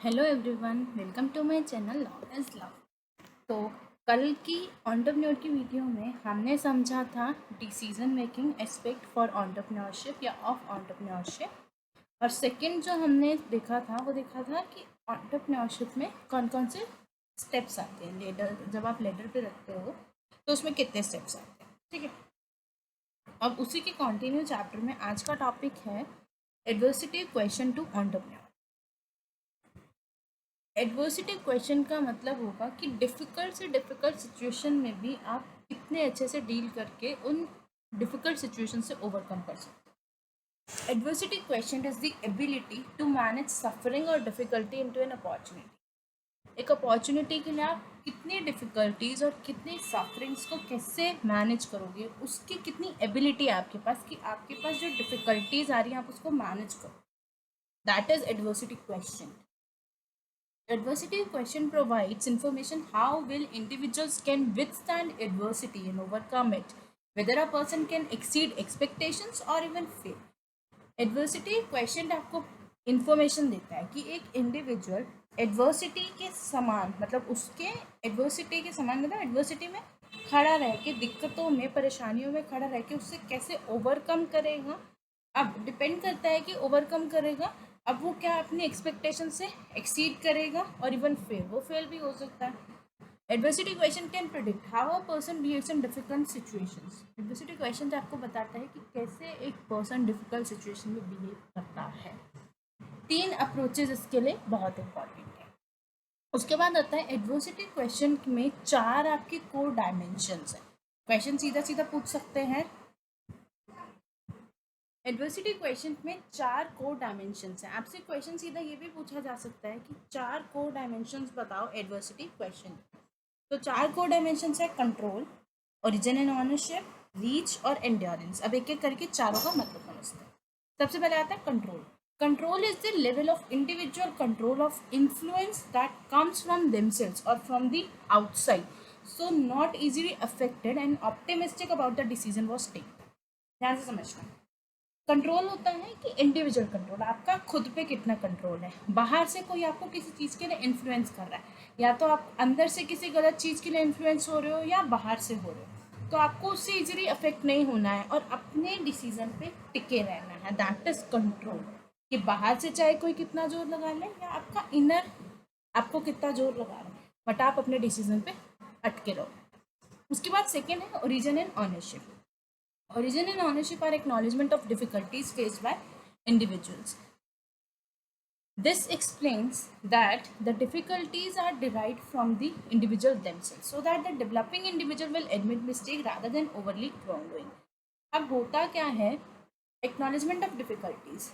Hello everyone, welcome to my channel love is love. तो कल की एंटरप्रेन्योर की वीडियो में हमने समझा था decision making aspect for entrepreneurship या ऑफ एंटरप्रेन्योरशिप। और सेकंड जो हमने देखा था वो देखा था कि एंटरप्रेन्योरशिप में कौन कौन से स्टेप्स आते हैं। लेडर जब आप लेडर पे रखते हो तो उसमें कितने स्टेप्स आते हैं, ठीक है। अब उसी के कंटिन्यू चैप्टर में आज का टॉपिक है adversity question to entrepreneur. Adversity question का मतलब होगा कि डिफ़िकल्ट से डिफ़िकल्ट सिचुएशन में भी आप कितने अच्छे से डील करके उन डिफ़िकल्ट सिचुएशन से ओवरकम कर सकते हो। Adversity question is the ability to manage suffering और डिफ़िकल्टी इनटू एन अपॉर्चुनिटी। एक अपॉर्चुनिटी के लिए आप कितनी डिफ़िकल्टीज और कितनी सफरिंग्स को कैसे मैनेज करोगे, उसकी कितनी एबिलिटी है आपके पास कि आपके पास जो डिफ़िकल्टीज आ रही हैं आप उसको मैनेज करो। That is adversity question. Adversity question provides information how will individuals can withstand adversity and overcome it, whether a person can exceed expectations or even fail. Adversity question आपको information देता है कि एक individual adversity के समान मतलब उसके adversity के समान मतलब adversity में खड़ा रह के दिक्कतों में परेशानियों में खड़ा रह के उससे कैसे overcome करेगा। अब डिपेंड करता है कि ओवरकम करेगा, अब वो क्या अपनी एक्सपेक्टेशन से एक्सीड करेगा और इवन फेल भी हो सकता है। Adversity question can predict how a person behaves in difficult situations. Adversity question आपको बताता है कि कैसे एक पर्सन डिफिकल्ट सिचुएशन में बिहेव करता है। 3 अप्रोचेज इसके लिए बहुत इंपॉर्टेंट है। उसके बाद आता है एडवर्सिटी क्वेश्चन में 4 आपकी कोर डायमेंशंस है। क्वेश्चन सीधा सीधा पूछ सकते हैं। एडवर्सिटी क्वेश्चन में 4 कोर डायमेंशंस हैं। आपसे क्वेश्चन सीधा ये भी पूछा जा सकता है कि 4 कोर डायमेंशंस बताओ एडवर्सिटी क्वेश्चन। तो 4 कोर डायमेंशंस है control, origin and ownership, reach और एंड्योरेंस। अब एक एक करके चारों का मतलब समझते हैं। सबसे पहले आता है control. Control is the level of individual control of influence that comes from themselves और from the outside, so not easily affected and optimistic about the decision was taken. ध्यान से समझना। कंट्रोल होता है कि इंडिविजुअल कंट्रोल, आपका खुद पे कितना कंट्रोल है। बाहर से कोई आपको किसी चीज़ के लिए इन्फ्लुएंस कर रहा है, या तो आप अंदर से किसी गलत चीज़ के लिए इन्फ्लुएंस हो रहे हो या बाहर से हो रहे हो, तो आपको उससे इजीली अफेक्ट नहीं होना है और अपने डिसीजन पे टिके रहना है। That is control. कि बाहर से चाहे कोई कितना जोर लगा ले या आपका इनर आपको कितना जोर लगा रहा है, बट आप अपने डिसीजन पे अटके रहो। उसके बाद सेकेंड है origin and ownership. Origin and ownership are acknowledgement of difficulties faced by individuals. This explains that the difficulties are derived from the individual themselves, so that the developing individual will admit mistake rather than overly wrongdoing. अब होता क्या है, acknowledgement of difficulties.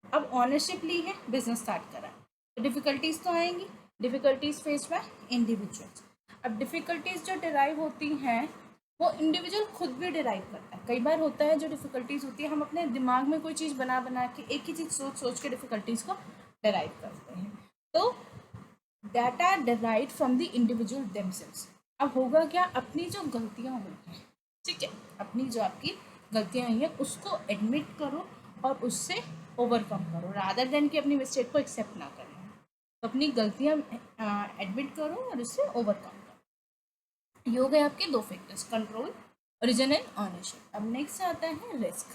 अब ownership ली है, business start करा, तो difficulties तो आएंगी, डिफिकल्टीज फेस्ड बाय इंडिविजुअल्स। अब डिफिकल्टीज जो डिराइव होती हैं वो इंडिविजुअल खुद भी डिराइव करता है। कई बार होता है जो डिफिकल्टीज होती है हम अपने दिमाग में कोई चीज़ बना बना के एक ही चीज़ सोच सोच के डिफिकल्टीज को डिराइव करते हैं। तो data derive from the individual themselves. अब होगा क्या, अपनी जो गलतियाँ हुई हैं, ठीक है, अपनी जो आपकी गलतियाँ हुई हैं उसको एडमिट करो और उससे ओवरकम करो, रादर देन कि अपनी मिस्टेक को एक्सेप्ट ना करें। तो अपनी गलतियाँ एडमिट करो और उससे ओवरकम करो। ये हो गए आपके दो factors, control, origin and ownership. अब नेक्स्ट आता है risk.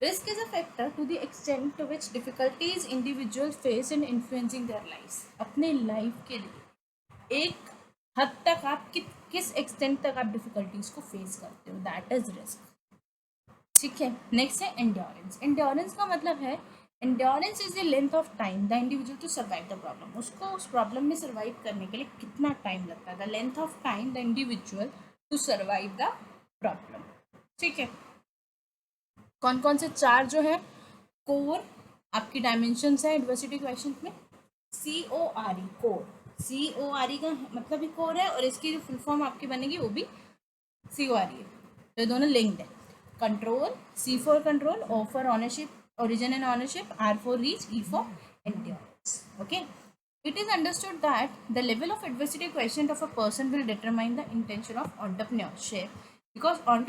Risk is a factor to the extent to which difficulties individual face in influencing their life. अपने लाइफ के लिए एक हद तक आप किस एक्सटेंट तक आप डिफिकल्टीज को फेस करते हो, दैट इज रिस्क. ठीक है. नेक्स्ट है एंड्योरेंस. एंड्योरेंस का मतलब है endurance is the length of time the individual to survive the problem. उसको उस प्रॉब्लम में सर्वाइव करने के लिए कितना टाइम लगता है, the length of time the individual to survive the problem. ठीक है. कौन कौन से 4 जो है कोर आपकी डायमेंशंस है एडवर्सिटी क्वेश्चन में. CORE, core. CORE का मतलब ही कोर है और इसकी जो फुल फॉर्म आपकी बनेगी वो भी CORE है, तो ये दोनों लिंक्ड है. Control, C for control, O for ownership, origin and ownership, R for reach, E for endurance. Okay. It is understood that the level of adversity quotient of a person will determine the intention of entrepreneurship, because and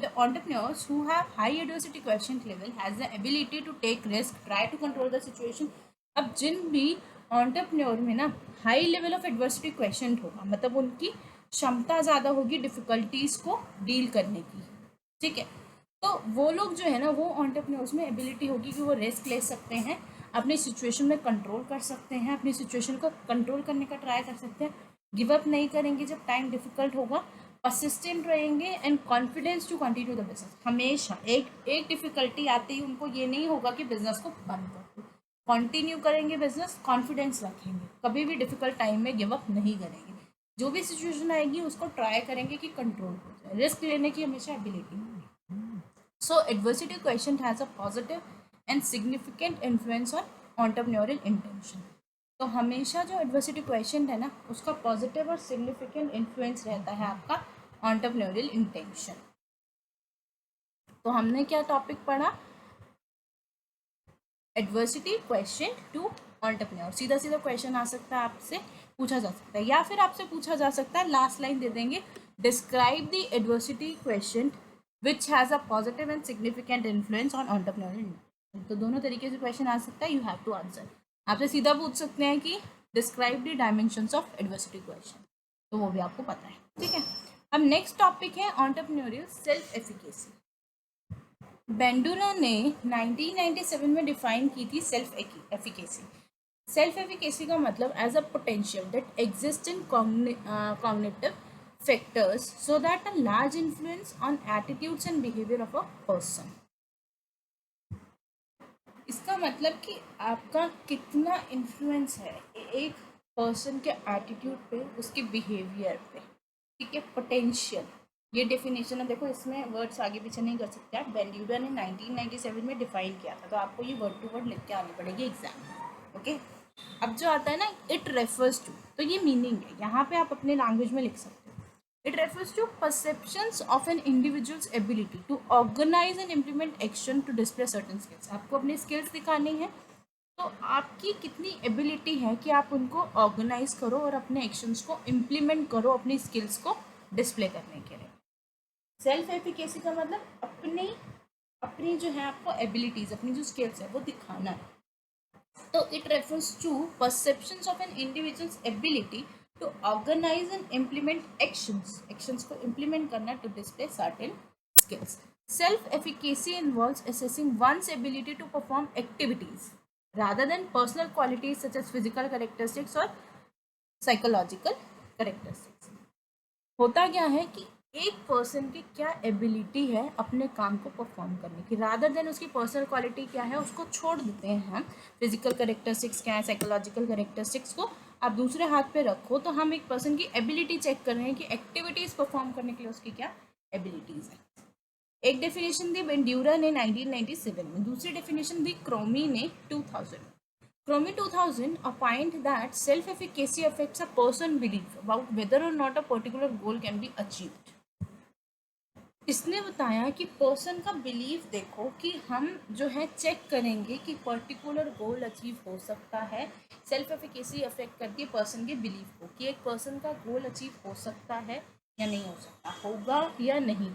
the entrepreneurs who have high adversity quotient level has the ability to take risk, try to control the situation. अब जिन भी entrepreneur में ना high level of adversity question होगा, मतलब उनकी क्षमता ज़्यादा होगी डिफ़िकल्टीज़ को डील करने की, ठीक है, तो वो लोग जो है ना, वो एंटरप्रेन्योर्स में एबिलिटी होगी कि वो रिस्क ले सकते हैं, अपनी सिचुएशन में कंट्रोल कर सकते हैं, अपनी सिचुएशन को कंट्रोल करने का ट्राई कर सकते हैं, गिव अप नहीं करेंगे जब टाइम डिफिकल्ट होगा, परसिस्टेंट रहेंगे and confidence to continue the business. हमेशा एक डिफिकल्टी आते ही उनको ये नहीं होगा कि बिजनेस को बंद कर दो, कंटिन्यू करेंगे बिजनेस, कॉन्फिडेंस रखेंगे, कभी भी डिफिकल्ट टाइम में गिव अप नहीं करेंगे, जो भी सिचुएशन आएगी उसको ट्राई करेंगे कि कंट्रोल हो जाए, रिस्क लेने की हमेशा एबिलिटी होगी। So adversity quotient has a positive and significant influence on entrepreneurial intention. तो हमेशा जो एडवर्सिटी क्वेश्चन है ना, उसका पॉजिटिव और सिग्निफिकेंट इन्फ्लुएंस रहता है आपका एंटरप्रेन्योरियल इंटेंशन। तो हमने क्या टॉपिक पढ़ा, एडवर्सिटी क्वेश्चन टू एंटरप्रेन्योर। सीधा सीधा क्वेश्चन आ सकता है, आपसे पूछा जा सकता है, या फिर आपसे पूछा जा सकता है, लास्ट लाइन दे देंगे, describe the adversity question which has a positive and significant influence on entrepreneurial. तो दोनों तरीके से क्वेश्चन आ सकता है, यू हैव टू आंसर। आपसे सीधा पूछ सकते हैं कि describe the dimensions of adversity question, तो वो भी आपको पता है, ठीक है। अब नेक्स्ट टॉपिक है एंटरप्रेन्योरियल सेल्फ एफिकेसी। बेंडूरा ने 1997 में डिफाइन की थी सेल्फ एफिकेसी। सेल्फ एफिकेसी का मतलब as a potential that exist in cognitive factors so that a large influence on attitudes and behaviour of a person. इसका मतलब कि आपका कितना इन्फ्लुएंस है एक पर्सन के एटीट्यूड पे, उसके बिहेवियर पे, ठीक है, पोटेंशियल, ये डेफिनेशन है। देखो इसमें वर्ड्स आगे पीछे नहीं कर सकते आप, बेंड्यूरा ने 1997 में डिफाइन किया था, तो आपको ये वर्ड टू वर्ड लिख के आनी पड़ेगी एग्जाम में, ओके। अब जो आता है ना, इट रेफर्स टू, तो ये मीनिंग है, यहाँ पे आप अपने लैंग्वेज में लिख सकते हो। It refers to perceptions of an individual's ability to organize and implement action to display certain skills. आपको अपनी skills दिखानी है, तो आपकी कितनी एबिलिटी है कि आप उनको ऑर्गेनाइज करो और अपने एक्शंस को इम्प्लीमेंट करो अपनी स्किल्स को डिस्प्ले करने के लिए। सेल्फ एफिकेसी का मतलब अपनी अपनी जो है आपको एबिलिटीज, अपनी जो स्किल्स है वो दिखाना है। तो it refers to perceptions of an individuals ability to organise and implement actions को इम्प्लीमेंट करना to display certain skills. Self efficacy involves assessing one's ability to perform activities rather than personal qualities such as physical characteristics or psychological characteristics। होता क्या है कि एक person की क्या ability है अपने काम को परफॉर्म करने की, रादर देन उसकी पर्सनल क्वालिटी क्या है उसको छोड़ देते हैं हम, फिजिकल करेक्टरिस्टिक्स क्या है, साइकोलॉजिकल करेक्टरिस्टिक्स को आप दूसरे हाथ पे रखो, तो हम एक पर्सन की एबिलिटी चेक कर रहे हैं कि एक्टिविटीज़ परफॉर्म करने के लिए उसकी क्या एबिलिटीज़ है। एक डेफिनेशन दी बेंड्यूरा ने 1997 में, दूसरी डेफिनेशन दी क्रोमी ने 2000। Cromie 2000 opined that self-efficacy affects a person's belief about whether or not a particular goal can be achieved. इसने बताया कि पर्सन का बिलीफ देखो कि हम जो है चेक करेंगे कि पर्टिकुलर गोल अचीव हो सकता है। सेल्फ एफिकेसी अफेक्ट करती है पर्सन के बिलीफ को कि एक पर्सन का गोल अचीव हो सकता है या नहीं हो सकता, होगा या नहीं।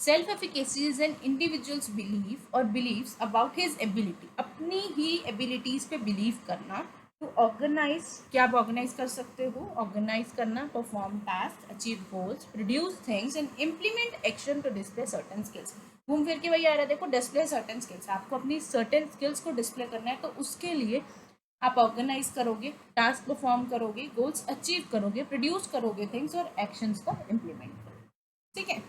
Self efficacy is an individuals belief और बिलीव्स अबाउट हिज एबिलिटी, अपनी ही एबिलिटीज़ पे बिलीव करना, टू ऑर्गेनाइज, क्या आप ऑर्गेनाइज कर सकते हो, ऑर्गेनाइज करना, perform task, achieve goals, produce things and implement action to display certain skills. घूम फिर के वही आ रहा है, देखो डिस्प्ले सर्टेन स्किल्स, आपको अपनी सर्टेन स्किल्स को डिस्प्ले करना है, तो उसके लिए आप ऑर्गेनाइज करोगे, टास्क परफॉर्म करोगे, गोल्स अचीव करोगे, प्रोड्यूस करोगे थिंग्स और एक्शंस को इम्प्लीमेंट करोगे, ठीक है।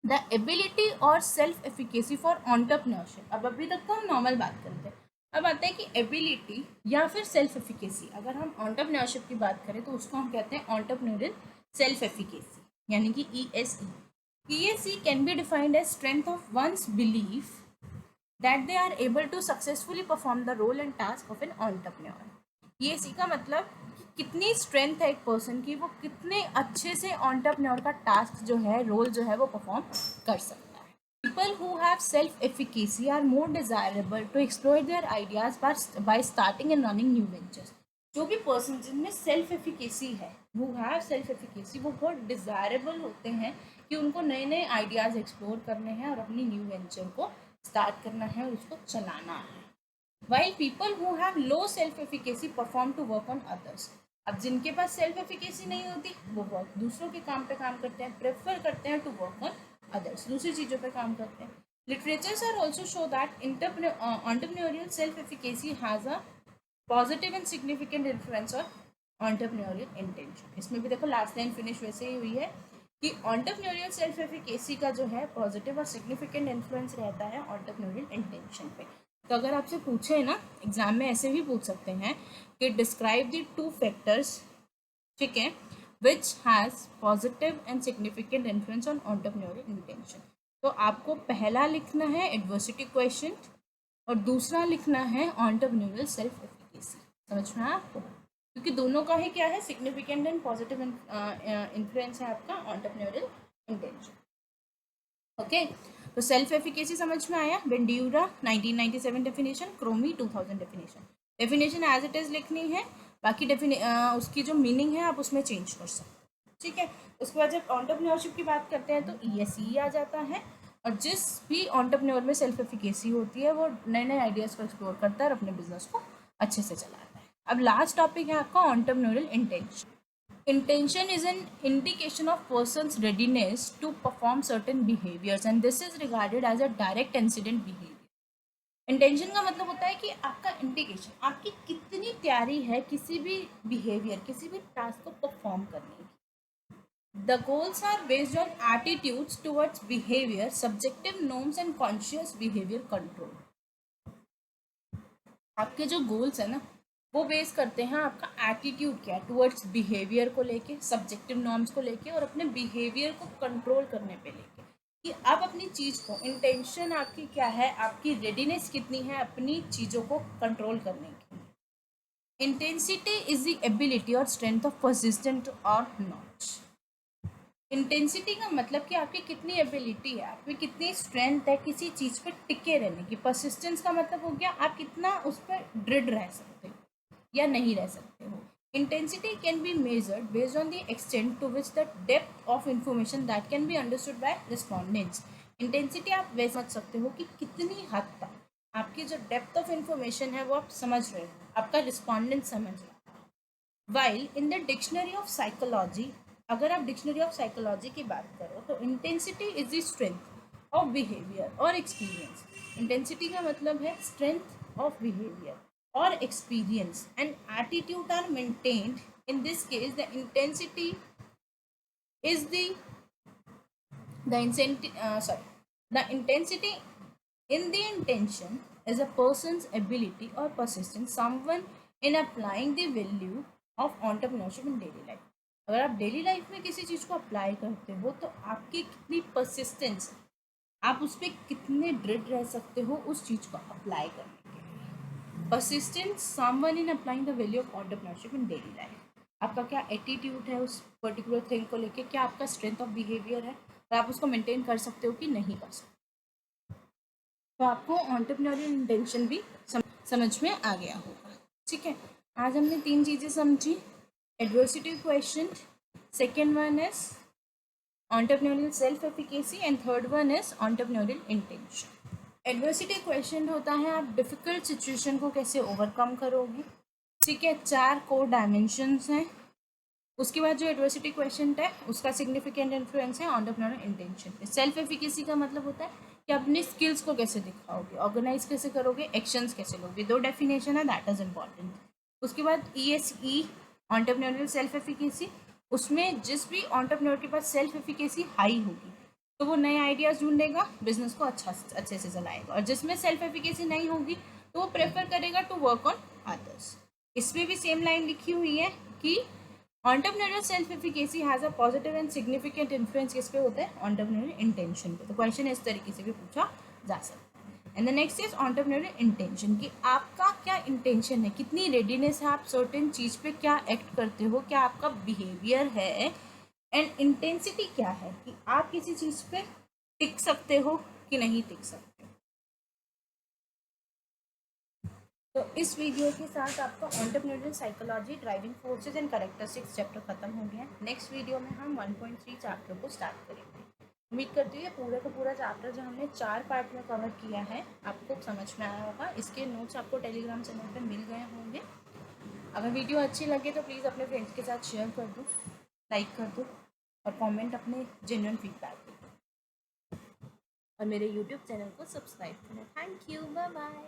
द एबिलिटी और सेल्फ एफिकेसी फॉर एंटरप्रेन्योरशिप। अब अभी तक तो हम नॉर्मल बात करते हैं, अब आता है कि एबिलिटी या फिर सेल्फ एफिकेसी। अगर हम एंटरप्रेन्योरशिप की बात करें तो उसको हम कहते हैं एंटरप्रेन्योरियल सेल्फ एफिकेसी, यानी कि ESE। ESE can be defined as strength of one's belief that they are able to successfully perform the role and task of an entrepreneur। ये इसी का मतलब कि कितनी स्ट्रेंथ है एक पर्सन की, वो कितने अच्छे से एंटरप्रेन्योर का टास्क जो है, रोल जो है वो परफॉर्म कर सकता है। People who have self efficacy are more desirable to explore their ideas by starting and running new ventures. जो भी पर्सन जिनमें सेल्फ एफिकेसी है, हु हैव सेल्फ एफिकेसी, वो बहुत डिजायरेबल होते हैं कि उनको नए नए आइडियाज़ एक्सप्लोर करने हैं और अपनी न्यू वेंचर को स्टार्ट करना है और उसको चलाना है। while people who have low self efficacy perform to work on others. अब जिनके पास सेल्फ एफिकेसी नहीं होती वो वर्क दूसरों के काम पे काम करते हैं, प्रेफर करते हैं टू वर्क ऑन अदर्स, दूसरी चीज़ों पे काम करते हैं. Literatures are also show that entrepreneurial self efficacy has a positive and significant influence on entrepreneurial intention. इसमें भी देखो लास्ट लाइन फिनिश वैसे ही हुई है कि entrepreneurial self efficacy का जो है पॉजिटिव और सिग्निफिकेंट इन्फ्लुएंस रहता है entrepreneurial इंटेंशन पे. तो अगर आपसे पूछे ना एग्जाम में ऐसे भी पूछ सकते हैं कि डिस्क्राइब द टू फैक्टर्स, ठीक है, which has positive and significant influence on entrepreneurial intention. तो आपको पहला लिखना है एडवर्सिटी क्वेश्चन और दूसरा लिखना है entrepreneurial सेल्फ एफिकेसी. समझ में आया आपको? क्योंकि दोनों का ही क्या है सिग्निफिकेंट एंड पॉजिटिव इन्फ्लुएंस है आपका entrepreneurial इंटेंशन. ओके, तो सेल्फ एफिकेसी समझ में आया. बेंड्यूरा 1997 डेफिनेशन, क्रोमी 2000 definition. Definition as it is लिखनी है, बाकी उसकी जो मीनिंग है आप उसमें चेंज कर सकते. ठीक है, उसके बाद जब एंटरप्रेन्योरशिप की बात करते हैं तो ESE आ जाता है. और जिस भी एंटरप्रेन्योर में सेल्फ एफिकेसी होती है वो नए नए आइडियाज़ को एक्सप्लोर करता है और अपने बिजनेस को अच्छे से चलाता है. अब लास्ट टॉपिक है आपका entrepreneurial intention. Intention is an indication of person's readiness to perform certain behaviors and this is regarded as a direct incident behavior. Intention का मतलब होता है कि आपका इंडिकेशन, आपकी कितनी तैयारी है किसी भी बिहेवियर, किसी भी टास्क को परफॉर्म करने की. The goals are based on attitudes towards behaviour, subjective norms and conscious behaviour control. आपके जो गोल्स है ना वो बेस करते हैं आपका एटीट्यूड क्या है टुवर्ड्स बिहेवियर को लेके, सब्जेक्टिव नॉर्म्स को लेके और अपने बिहेवियर को कंट्रोल करने पे लेके कि आप अपनी चीज़ को, इंटेंशन आपकी क्या है, आपकी रेडीनेस कितनी है अपनी चीज़ों को कंट्रोल करने की. इंटेंसिटी इज द एबिलिटी और स्ट्रेंथ ऑफ परसिस्टेंट और नॉट. इंटेंसिटी का मतलब कि आपकी कितनी एबिलिटी है, आपकी कितनी स्ट्रेंथ है किसी चीज़ पर टिके रहने की. परसिस्टेंस का मतलब हो गया आप कितना उस पर दृढ़ रह सकते हो या नहीं रह सकते हो. Intensity can be measured based on the extent to which the depth of information that can be understood by respondents. Intensity आप वैसे समझ सकते हो कि कितनी हद तक आपकी जो डेप्थ ऑफ इंफॉर्मेशन है वो आप समझ रहे हो, आपका रिस्पॉन्डेंट समझ रहा है. While in the dictionary of psychology, अगर आप डिक्शनरी ऑफ साइकोलॉजी की बात करो तो intensity is the strength of behaviour और एक्सपीरियंस. इंटेंसिटी का मतलब है strength of behaviour or experience and attitude are maintained. In this case the intensity is the intensity in the intention is a person's ability or persistence someone in applying the value of entrepreneurship in daily life. अगर आप daily life में किसी चीज़ को apply करते हो तो आपकी कितनी परसिस्टेंस, आप उस पर कितने दृढ़ रह सकते हो उस चीज़ को अप्लाई करने. Persistence someone in applying the value of entrepreneurship in daily life. आपका क्या एटीट्यूड है उस पर्टिकुलर थिंग को लेके, क्या आपका स्ट्रेंथ ऑफ बिहेवियर है और आप उसको मेंटेन कर सकते हो कि नहीं कर सकते. तो आपको एंटरप्रेन्योरियल इंटेंशन भी समझ में आ गया होगा. ठीक है, आज हमने 3 चीज़ें समझी. Adversity question, second one is entrepreneurial self efficacy and third one is entrepreneurial intention. Adversity question होता है आप डिफ़िकल्ट सिचुएशन को कैसे ओवरकम करोगे. ठीक है, 4 कोर डायमेंशंस हैं. उसके बाद जो एडवर्सिटी क्वेश्चन है उसका सिग्निफिकेंट इन्फ्लुएंस है एंटरप्रेन्योरियल इंटेंशन पे. सेल्फ एफिकेसी का मतलब होता है कि अपने स्किल्स को कैसे दिखाओगे, ऑर्गेनाइज कैसे करोगे, एक्शंस कैसे लोगे. 2 डेफिनेशन है, दैट इज इम्पॉर्टेंट. उसके बाद ESE एंटरप्रेन्योरियल सेल्फ एफिकेसी, उसमें जिस भी एंटरप्रेन्योर के पास सेल्फ एफिकेसी हाई होगी तो वो नए आइडियाज़ ढूंढेगा, बिजनेस को अच्छे से चलाएगा. और जिसमें सेल्फ एफिकेसी नहीं होगी तो वो प्रेफर करेगा टू वर्क ऑन अदर्स. इसमें भी सेम लाइन लिखी हुई है कि entrepreneurial self efficacy has a positive and significant influence किस पे होता है, एंटरप्रेन्योरियल इंटेंशन पे. तो क्वेश्चन इस तरीके से भी पूछा जा सकता है. And the next is entrepreneurial intention, कि आपका क्या इंटेंशन है, कितनी रेडीनेस है, आप सर्टेन चीज़ पे क्या एक्ट करते हो, क्या आपका बिहेवियर है. एंड इंटेंसिटी क्या है कि आप किसी चीज़ पे टिक सकते हो कि नहीं टिक सकते. तो इस वीडियो के साथ आपका entrepreneurial psychology, driving forces and characteristics chapter खत्म हो गया. नेक्स्ट वीडियो में हम 1.3 चैप्टर को स्टार्ट करेंगे. उम्मीद करती हूँ ये पूरा का पूरा चैप्टर जो हमने 4 पार्ट में कवर किया है आपको समझ में आया होगा। इसके नोट्स आपको टेलीग्राम चैनल पे मिल गए होंगे। अगर वीडियो अच्छी लगे तो प्लीज़ अपने फ्रेंड्स के साथ शेयर कर दो, लाइक कर दो और कमेंट अपने जेन्युइन फीडबैक दो और मेरे यूट्यूब चैनल को सब्सक्राइब करें। Thank you, bye bye.